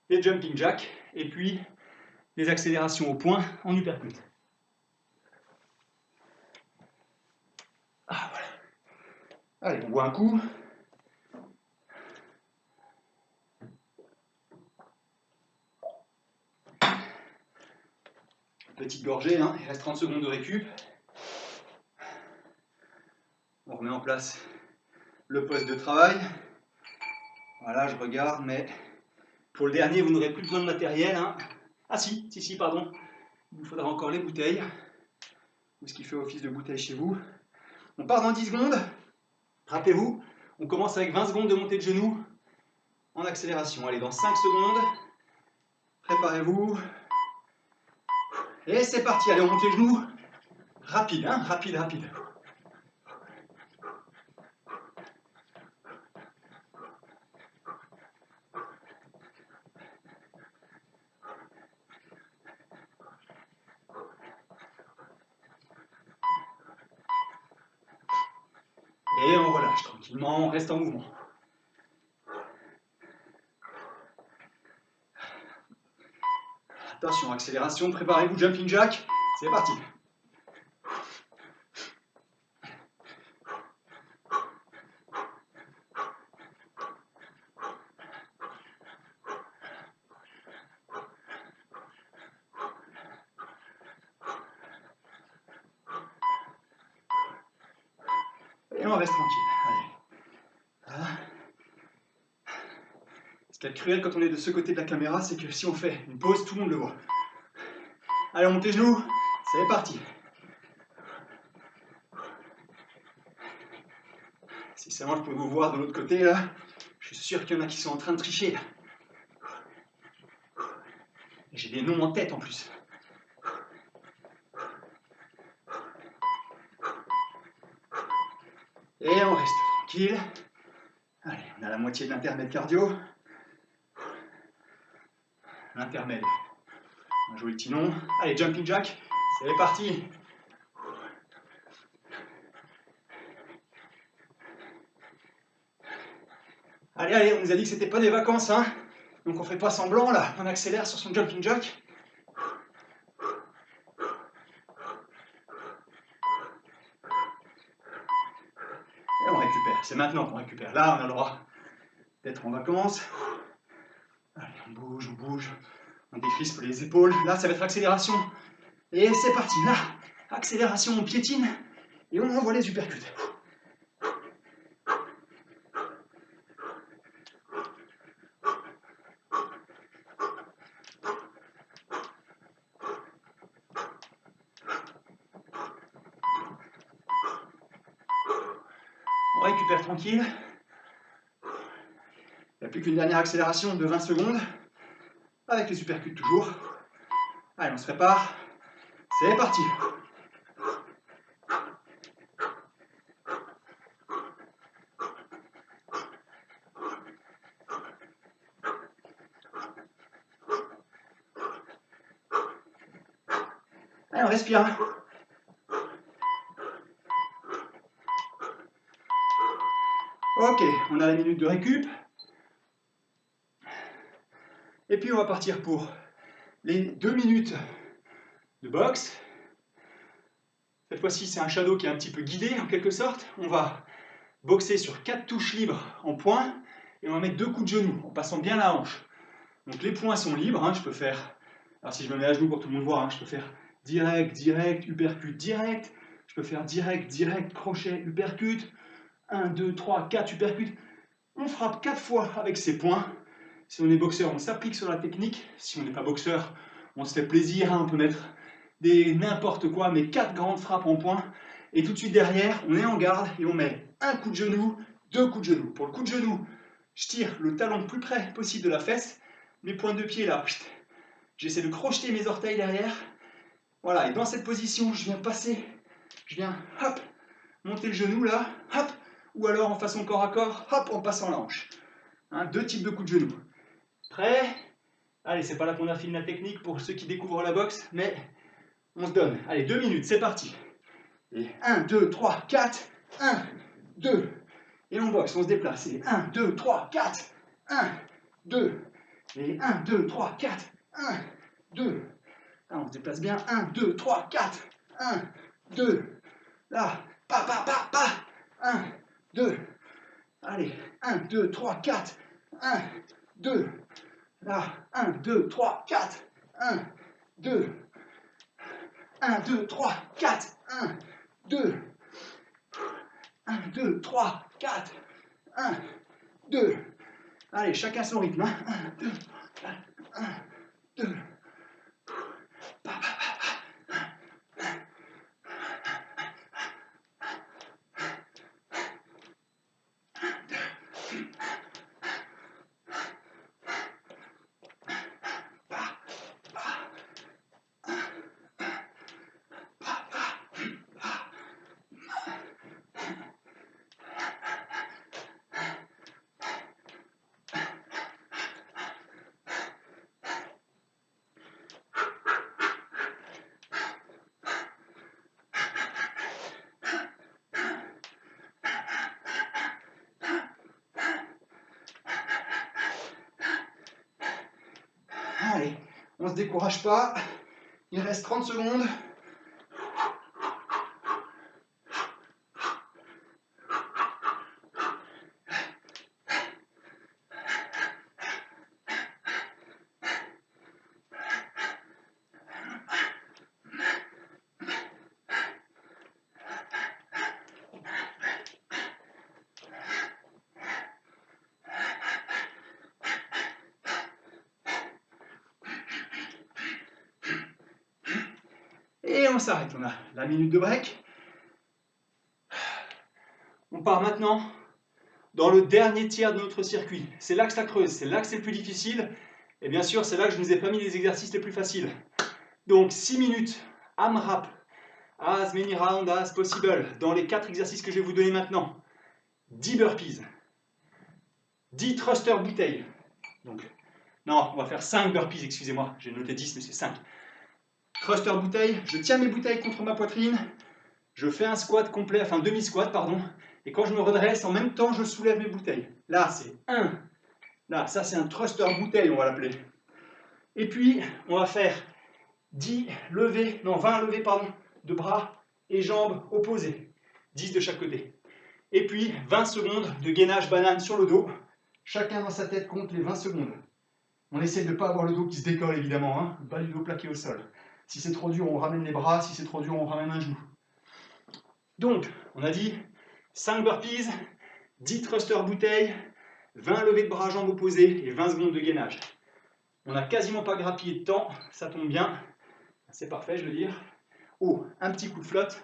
Des jumping jacks. Et puis, des accélérations au point en uppercut. Ah, voilà. Allez, on boit un coup. Petite gorgée, hein. Il reste 30 secondes de récup. On remet en place le poste de travail. Voilà, je regarde, mais pour le dernier, vous n'aurez plus besoin de matériel. Hein. Ah si, pardon. Il vous faudra encore les bouteilles. Ou ce qui fait office de bouteille chez vous. On part dans 10 secondes. Rappelez-vous, on commence avec 20 secondes de montée de genoux en accélération. Allez, dans 5 secondes, préparez-vous. Et c'est parti, allez, on monte les genoux. Rapide, hein, rapide, rapide. Et on relâche tranquillement, on reste en mouvement. Attention, accélération, préparez-vous, jumping jack, c'est parti. Et on reste tranquille. Allez. Voilà. Ce qui est cruel quand on est de ce côté de la caméra, c'est que si on fait une pause, tout le monde le voit. Allez, on monte les genoux, c'est parti. Si seulement je pouvais vous voir de l'autre côté, là, je suis sûr qu'il y en a qui sont en train de tricher. Là. J'ai des noms en tête en plus. Et on reste tranquille. Allez, on a la moitié de l'intermède cardio. L'intermède. On va jouer le petit nom. Allez, jumping jack, c'est parti. Allez, allez, on nous a dit que c'était pas des vacances, hein. Donc on fait pas semblant là, on accélère sur son jumping jack. Et on récupère, c'est maintenant qu'on récupère. Là, on a le droit d'être en vacances. Allez, on bouge, on décrispe les épaules. Là, ça va être accélération. Et c'est parti, là, accélération, on piétine et on envoie les uppercuts. On récupère tranquille. Il n'y a plus qu'une dernière accélération de 20 secondes. Avec les uppercuts toujours. Allez, on se prépare. C'est parti. Allez, on respire. Hein. Ok, on a la minute de récup. Et puis on va partir pour les 2 minutes de boxe. Cette fois-ci, c'est un shadow qui est un petit peu guidé en quelque sorte. On va boxer sur 4 touches libres en poing et on va mettre 2 coups de genou en passant bien la hanche. Donc les poings sont libres, hein, je peux faire, alors si je me mets à genoux pour que tout le monde voit, hein, je peux faire direct, direct, uppercut, direct, je peux faire direct, direct, crochet, uppercut, 1, 2, 3, 4 uppercut. On frappe 4 fois avec ses poings. Si on est boxeur, on s'applique sur la technique. Si on n'est pas boxeur, on se fait plaisir, hein, on peut mettre n'importe quoi, mais 4 grandes frappes en poing. Et tout de suite derrière, on est en garde et on met un coup de genou, 2 coups de genou. Pour le coup de genou, je tire le talon le plus près possible de la fesse. Mes pointes de pied là, j'essaie de crocheter mes orteils derrière. Voilà, et dans cette position, je viens passer, je viens, hop, monter le genou là, hop, ou alors en façon corps à corps, hop, en passant la hanche. Hein, 2 types de coups de genou. Prêt? Allez, c'est pas là qu'on affine la technique pour ceux qui découvrent la boxe, mais on se donne. Allez, 2 minutes, c'est parti. Et 1, 2, 3, 4, 1, 2. Et on boxe, on se déplace. Et 1, 2, 3, 4, 1, 2. Et 1, 2, 3, 4, 1, 2. Là, on se déplace bien. 1, 2, 3, 4, 1, 2. Là, pa, pa, pa, pa. 1, 2. Allez, 1, 2, 3, 4, 1, 2. Là, 1, 2, 3, 4, 1, 2. 1, 2, 3, 4, 1, 2. 1, 2, 3, 4, 1, 2. Allez, chacun son rythme. 1, 2, 1, 2. Allez, on ne se décourage pas. Il reste 30 secondes. Et on s'arrête, on a la minute de break. On part maintenant dans le dernier tiers de notre circuit. C'est là que ça creuse, c'est là que c'est le plus difficile. Et bien sûr, c'est là que je ne vous ai pas mis les exercices les plus faciles. Donc 6 minutes, AMRAP, as many rounds as possible, dans les 4 exercices que je vais vous donner maintenant. 10 burpees, 10 thrusters bouteilles. Donc, non, on va faire 5 burpees, excusez-moi, j'ai noté 10, mais c'est 5. Thruster bouteille, je tiens mes bouteilles contre ma poitrine, je fais un squat complet, enfin demi-squat, pardon, et quand je me redresse, en même temps, je soulève mes bouteilles. Là, c'est 1. Là, ça, c'est un thruster bouteille, on va l'appeler. Et puis, on va faire 20 levées, pardon, de bras et jambes opposés. 10 de chaque côté. Et puis, 20 secondes de gainage banane sur le dos. Chacun dans sa tête compte les 20 secondes. On essaie de ne pas avoir le dos qui se décolle, évidemment, hein, pas du dos plaqué au sol. Si c'est trop dur, on ramène les bras. Si c'est trop dur, on ramène un genou. Donc, on a dit 5 burpees, 10 thrusters bouteilles, 20 levées de bras jambes opposées et 20 secondes de gainage. On n'a quasiment pas grappillé de temps, ça tombe bien. C'est parfait, je veux dire. Oh, un petit coup de flotte.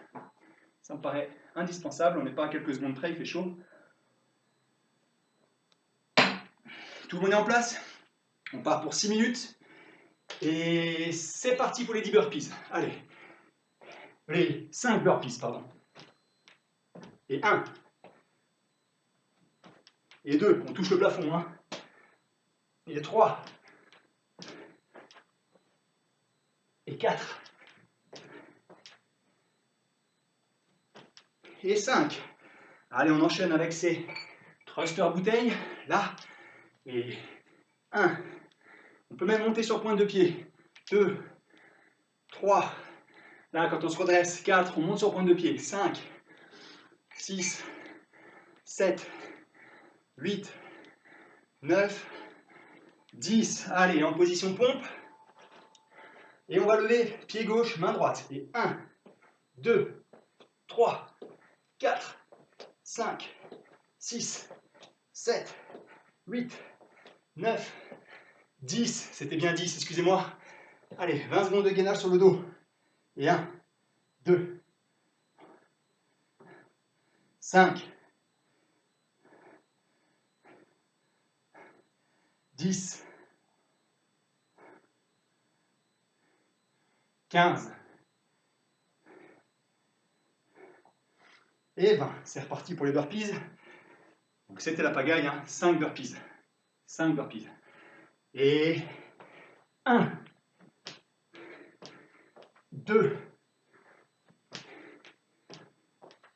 Ça me paraît indispensable. On n'est pas à quelques secondes près, il fait chaud. Tout le monde est en place? On part pour 6 minutes. Et c'est parti pour les 10 burpees. Allez. Les 5 burpees, pardon. Et 1. Et 2. On touche le plafond. Hein. Et 3. Et 4. et 5. Allez, on enchaîne avec ces thruster bouteilles, là, et 1. On peut même monter sur pointe de pied. 2, 3. Là, quand on se redresse, 4, on monte sur pointe de pied. 5, 6, 7, 8, 9, 10. Allez, en position pompe. Et on va lever pied gauche, main droite. Et 1, 2, 3, 4, 5, 6, 7, 8, 9, 10. C'était bien 10, excusez-moi. Allez, 20 secondes de gainage sur le dos. Et 1, 2, 5, 10, 15 et 20. C'est reparti pour les burpees. Donc c'était la pagaille, hein. 5 burpees. 5 burpees. Et 1, 2,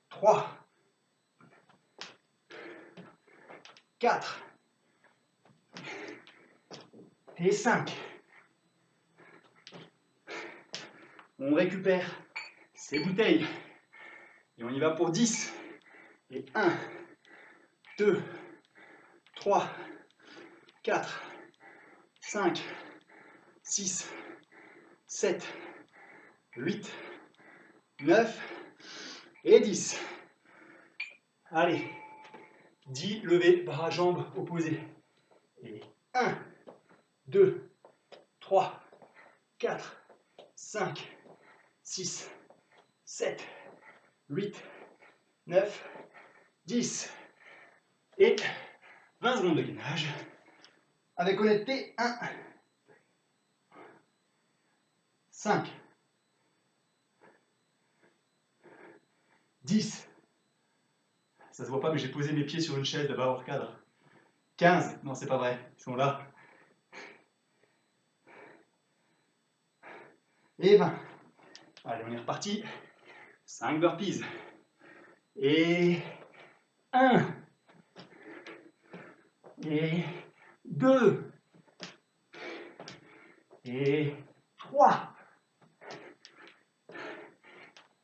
3, 4 et 5. On récupère ces bouteilles et on y va pour 10. Et 1, 2, 3, 4, 5, 6, 7, 8, 9 et 10. Allez, 10 levées, bras, jambes opposés. Et 1, 2, 3, 4, 5, 6, 7, 8, 9, 10. Et 20 secondes de gainage. Avec honnêteté, 1, 5, 10. Ça se voit pas, mais j'ai posé mes pieds sur une chaise là-bas hors cadre. 15. Non, c'est pas vrai. Ils sont là. Et 20. Allez, on est reparti. 5 burpees. Et 1. Et 2. Et 3.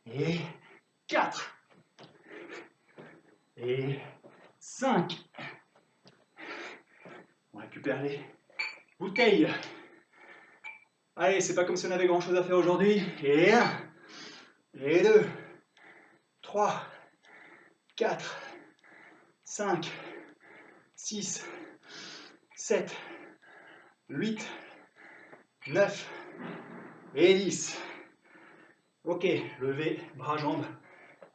Et 4. Et 5. On récupère les bouteilles. Allez, c'est pas comme si on avait grand chose à faire aujourd'hui. Et 1. Et 2. 3. 4. 5. 6. 7. 8. 9. Et 10. Ok, levez, bras, jambes,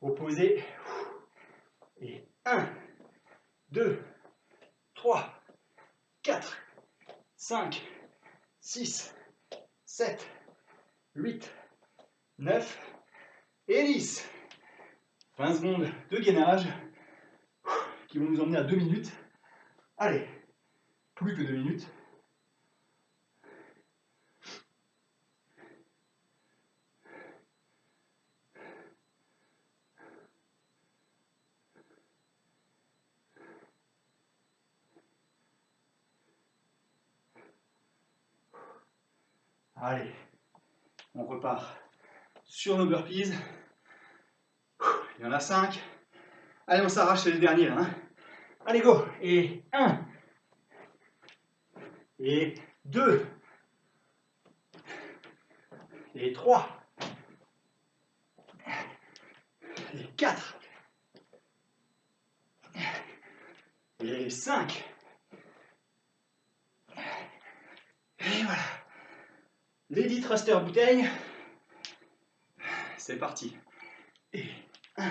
opposés. Et 1, 2, 3, 4, 5, 6, 7, 8, 9 et 10. 20 secondes de gainage qui vont nous emmener à 2 minutes. Allez, plus que 2 minutes. Allez, on repart sur nos burpees. Il y en a 5. Allez, on s'arrache, c'est les derniers. Hein. Allez, go. Et 1. Et 2. Et 3. Et 4. Et 5. Et voilà. Lady Thruster bouteille. C'est parti. Et 1,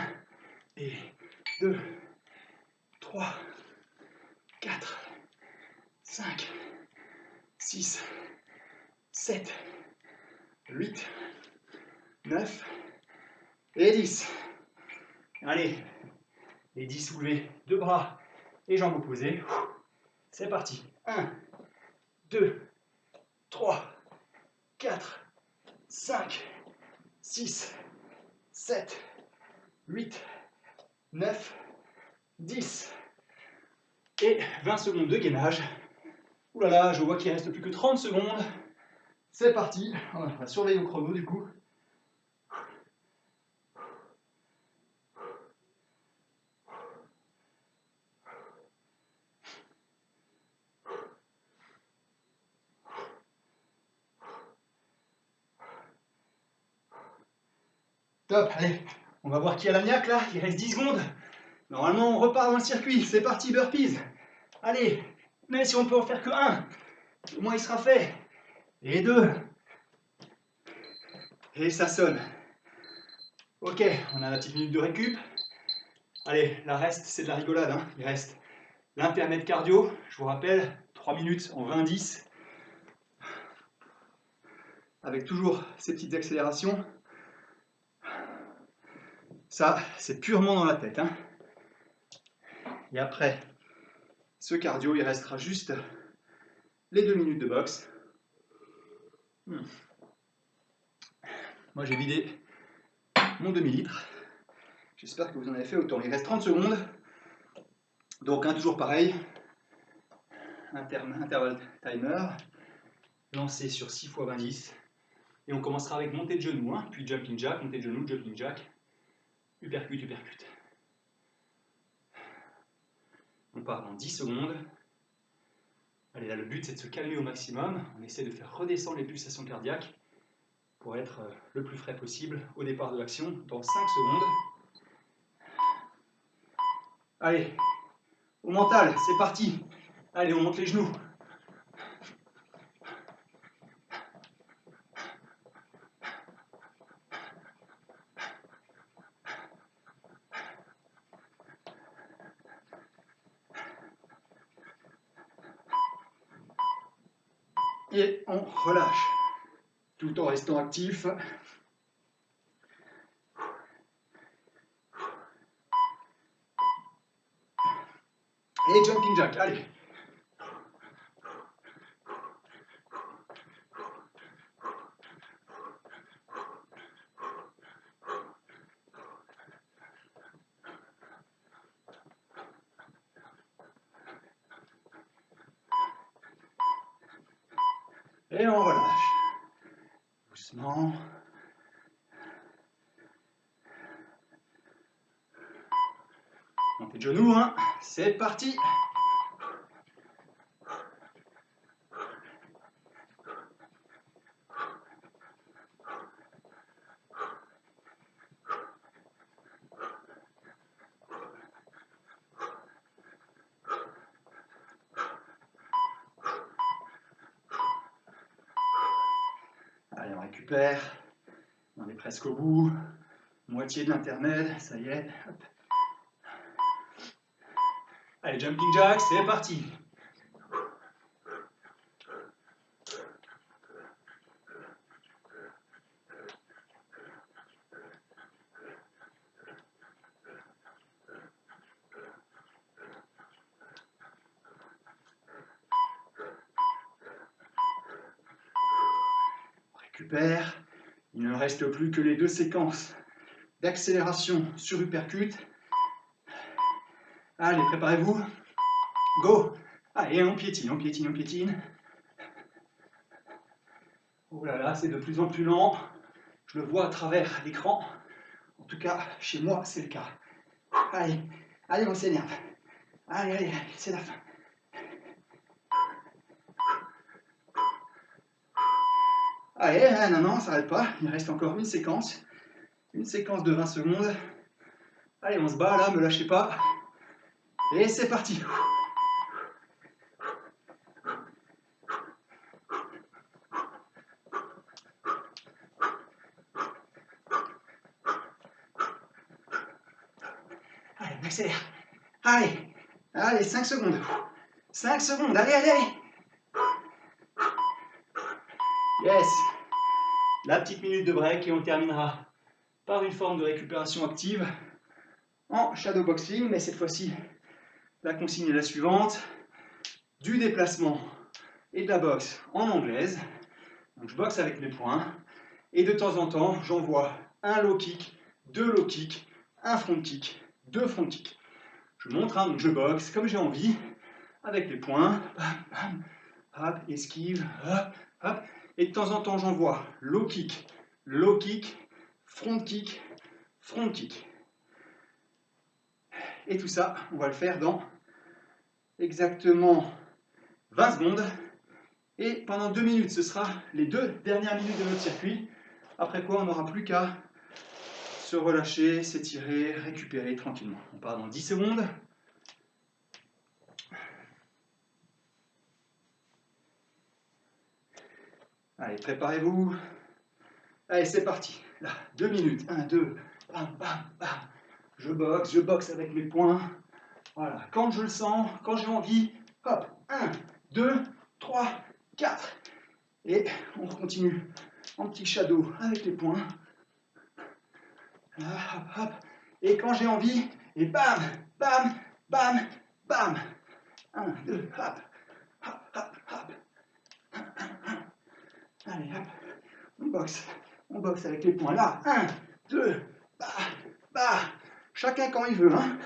et 2, 3, 4, 5, 6, 7, 8, 9 et 10. Allez, les 10 soulevés, deux bras et jambes opposées. C'est parti. 1, 2, 3, 4, 5, 6, 7, 8, 9, 10. Et 20 secondes de gainage. Ouh là là, je vois qu'il ne reste plus que 30 secondes. C'est parti. On va surveiller au chrono du coup. Top, allez, on va voir qui a la niaque là, il reste 10 secondes. Normalement on repart dans le circuit, c'est parti burpees. Allez, mais si on peut en faire que un, au moins il sera fait. Et 2. Et ça sonne. Ok, on a la petite minute de récup. Allez, la reste c'est de la rigolade, hein. Il reste l'intermède cardio, je vous rappelle, 3 minutes en 20-10. Avec toujours ces petites accélérations. Ça, c'est purement dans la tête, hein. Et après, ce cardio, il restera juste les 2 minutes de boxe. Moi, j'ai vidé mon demi-litre. J'espère que vous en avez fait autant. Il reste 30 secondes. Donc, toujours pareil. Intervalle timer. Lancé sur 6 x 20-10. Et on commencera avec montée de genoux, hein, puis jumping jack, montée de genoux, jumping jack, uppercut, uppercut. On part dans 10 secondes. Allez, là, le but, c'est de se calmer au maximum. On essaie de faire redescendre les pulsations cardiaques pour être le plus frais possible au départ de l'action dans 5 secondes. Allez, au mental, c'est parti. Allez, on monte les genoux. Et on relâche, tout en restant actif. Et jumping jack, allez. Et on relâche. Doucement. Montez de genoux, hein. C'est parti. Allez, on récupère. On est presque au bout. Moitié de l'intermède, ça y est. Hop. Allez, jumping jack, c'est parti. On récupère. Il ne reste plus que les 2 séquences d'accélération sur uppercut. Allez, préparez-vous. Go. Allez, on piétine, on piétine, on piétine. Oh là là, c'est de plus en plus lent. Je le vois à travers l'écran. En tout cas, chez moi, c'est le cas. Allez, allez, on s'énerve. Allez, allez, allez, c'est la fin. Allez, non, non, on s'arrête pas. Il reste encore une séquence. Une séquence de 20 secondes. Allez, on se bat là, me lâchez pas. Et c'est parti. Allez, on accélère. Allez, allez, 5 secondes. 5 secondes, allez, allez, allez. Yes. La petite minute de break et on terminera par une forme de récupération active en shadowboxing, mais cette fois-ci, la consigne est la suivante, du déplacement et de la boxe en anglaise. Donc je boxe avec mes poings et de temps en temps, j'envoie un low kick, 2 low kicks, un front kick, 2 front kicks. Je montre, hein, donc je boxe comme j'ai envie, avec les poings, bam, bam, hop, esquive, hop, hop, et de temps en temps j'envoie low kick, front kick, front kick. Et tout ça, on va le faire dans exactement 20 secondes. Et pendant 2 minutes, ce sera les 2 dernières minutes de notre circuit. Après quoi, on n'aura plus qu'à se relâcher, s'étirer, récupérer tranquillement. On part dans 10 secondes. Allez, préparez-vous. Allez, c'est parti. Là, 2 minutes. 1, 2, bam, bam, bam. Je boxe avec mes poings. Voilà, quand je le sens, quand j'ai envie, hop, 1, 2, 3, 4. Et on continue en petit shadow avec les poings. Là, hop, hop. Et quand j'ai envie, et bam, bam, bam, bam. 1, 2, hop, hop, hop, hop. Allez, hop, on boxe avec les poings. Là, 1, 2, bah, bah. Chacun quand il veut, hein.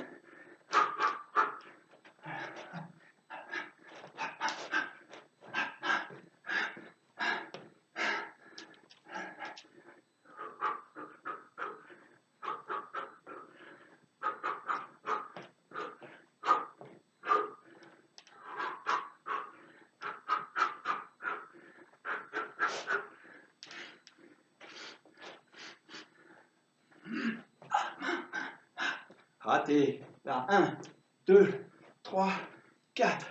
Raté. Là, 1, 2, 3, 4.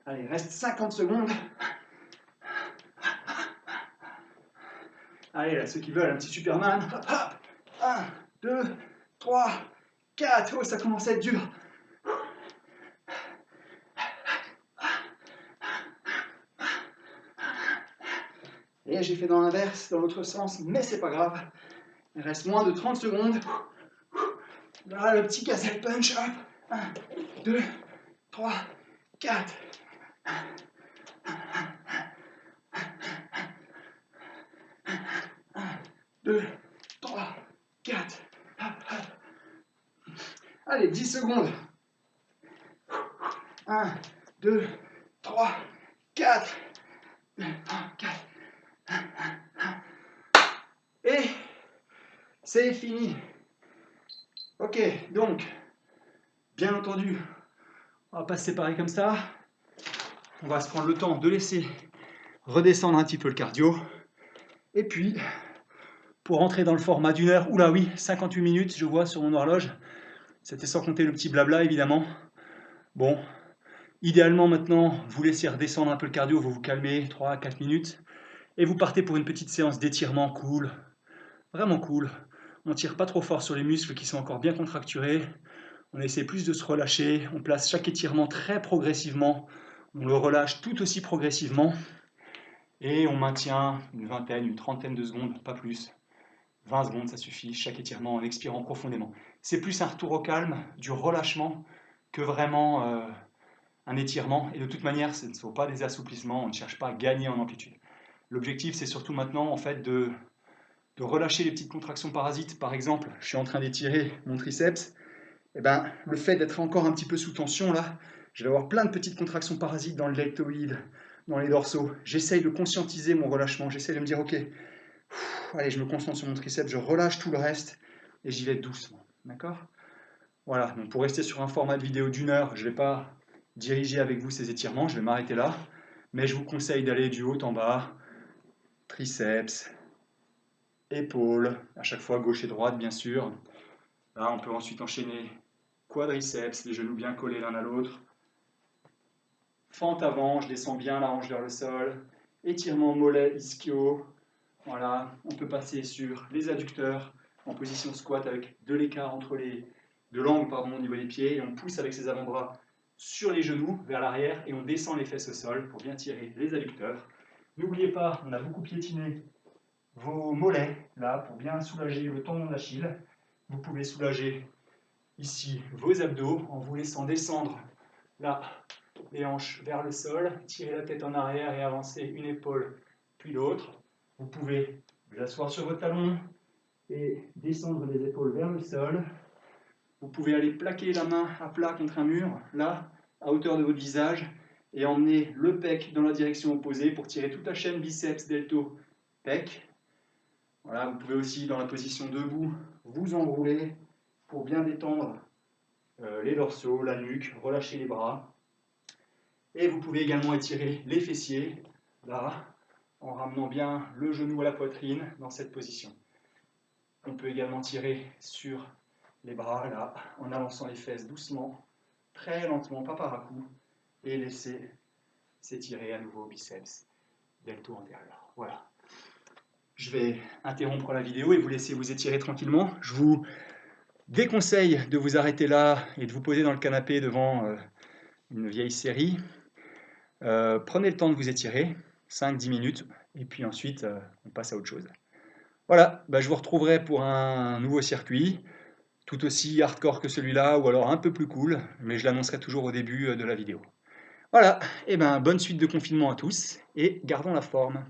Allez, reste 50 secondes. Allez, là, ceux qui veulent un petit Superman. Hop, hop. 1, 2, 3, 4. Oh, ça commence à être dur. Et j'ai fait dans l'inverse, dans l'autre sens, mais c'est pas grave. Il reste moins de 30 secondes. Là, le petit castle punch. Hop. 1, 2, 3, 4. 1, 2, 3, 4. Hop, hop. Allez, 10 secondes. 1, 2, 3, 4. 2, 3, 4. Et c'est fini. Ok, donc, bien entendu, on va pas se séparer comme ça. On va se prendre le temps de laisser redescendre un petit peu le cardio. Et puis, pour rentrer dans le format d'une heure, oula oui, 58 minutes, je vois sur mon horloge. C'était sans compter le petit blabla, évidemment. Bon, idéalement maintenant, vous laissez redescendre un peu le cardio, vous vous calmez 3 à 4 minutes. Et vous partez pour une petite séance d'étirement cool. Vraiment cool. On ne tire pas trop fort sur les muscles qui sont encore bien contracturés. On essaie plus de se relâcher. On place chaque étirement très progressivement. On le relâche tout aussi progressivement. Et on maintient une vingtaine, une trentaine de secondes, pas plus. 20 secondes, ça suffit, chaque étirement en expirant profondément. C'est plus un retour au calme, du relâchement, que vraiment un étirement. Et de toute manière, ce ne sont pas des assouplissements, on ne cherche pas à gagner en amplitude. L'objectif, c'est surtout maintenant en fait, de relâcher les petites contractions parasites. Par exemple, je suis en train d'étirer mon triceps. Et ben, le fait d'être encore un petit peu sous tension, là, je vais avoir plein de petites contractions parasites dans le deltoïde, dans les dorsaux. J'essaye de conscientiser mon relâchement. J'essaye de me dire, ok, allez, je me concentre sur mon triceps, je relâche tout le reste et j'y vais doucement. D'accord? Voilà, donc pour rester sur un format de vidéo d'une heure, je ne vais pas diriger avec vous ces étirements, je vais m'arrêter là. Mais je vous conseille d'aller du haut en bas, triceps, épaules, à chaque fois gauche et droite bien sûr. Là, on peut ensuite enchaîner quadriceps, les genoux bien collés l'un à l'autre. Fente avant, je descends bien la hanche vers le sol. Étirement mollet, ischio. Voilà, on peut passer sur les adducteurs en position squat avec de l'écart entre de l'angle au niveau des pieds. Et on pousse avec ses avant-bras sur les genoux vers l'arrière et on descend les fesses au sol pour bien tirer les adducteurs. N'oubliez pas, on a beaucoup piétiné vos mollets là pour bien soulager le tendon d'Achille. Vous pouvez soulager ici vos abdos en vous laissant descendre là les hanches vers le sol, tirer la tête en arrière et avancer une épaule puis l'autre. Vous pouvez vous asseoir sur vos talons et descendre les épaules vers le sol. Vous pouvez aller plaquer la main à plat contre un mur, là, à hauteur de votre visage, et emmener le pec dans la direction opposée pour tirer toute la chaîne biceps, delto, pec. Voilà, vous pouvez aussi, dans la position debout, vous enrouler pour bien détendre les dorsaux, la nuque, relâcher les bras. Et vous pouvez également étirer les fessiers, là, en ramenant bien le genou à la poitrine dans cette position. On peut également tirer sur les bras, là, en avançant les fesses doucement, très lentement, pas par à coup, et laisser s'étirer à nouveau biceps, delto antérieur. Voilà. Je vais interrompre la vidéo et vous laisser vous étirer tranquillement. Je vous déconseille de vous arrêter là et de vous poser dans le canapé devant une vieille série. Prenez le temps de vous étirer, 5-10 minutes, et puis ensuite on passe à autre chose. Voilà, bah, je vous retrouverai pour un nouveau circuit, tout aussi hardcore que celui-là, ou alors un peu plus cool, mais je l'annoncerai toujours au début de la vidéo. Voilà, et ben bonne suite de confinement à tous, et gardons la forme.